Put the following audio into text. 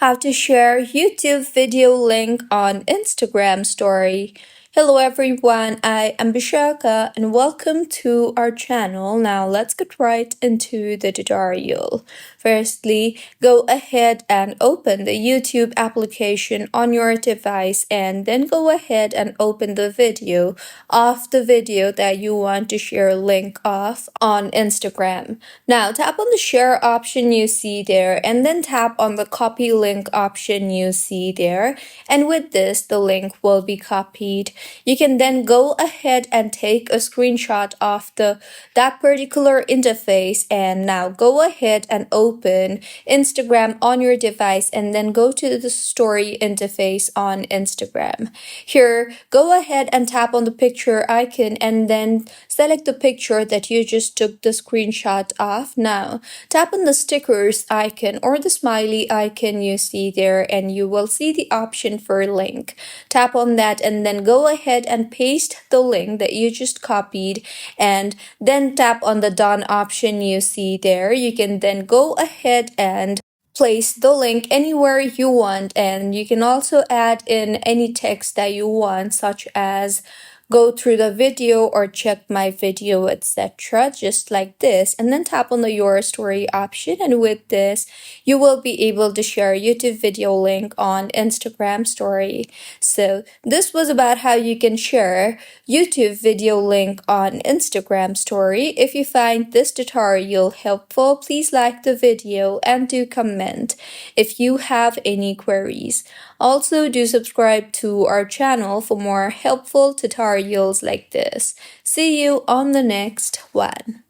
How to share YouTube video link on Instagram story. Hello everyone, I am Bishaka and welcome to our channel. Now let's get right into the tutorial. Firstly, go ahead and open the YouTube application on your device and then go ahead and open the video of the video that you want to share link of on Instagram. Now tap on the share option you see there and then tap on the copy link option you see there, and with this the link will be copied. You can then go ahead and take a screenshot of that particular interface, and now go ahead and open Instagram on your device and then go to the story interface on Instagram. Here, go ahead and tap on the picture icon and then select the picture that you just took the screenshot of. Now, tap on the stickers icon or the smiley icon you see there and you will see the option for link. Tap on that and then go ahead and paste the link that you just copied, and then tap on the done option you see there. You can then go ahead and place the link anywhere you want, and you can also add in any text that you want, such as go through the video or check my video, etc., just like this, and then tap on the your story option, and with this you will be able to share YouTube video link on Instagram story. So this was about how you can share YouTube video link on Instagram story. If you find this tutorial helpful, please like the video and do comment if you have any queries. Also, do subscribe to our channel for more helpful tutorials like this. See you on the next one.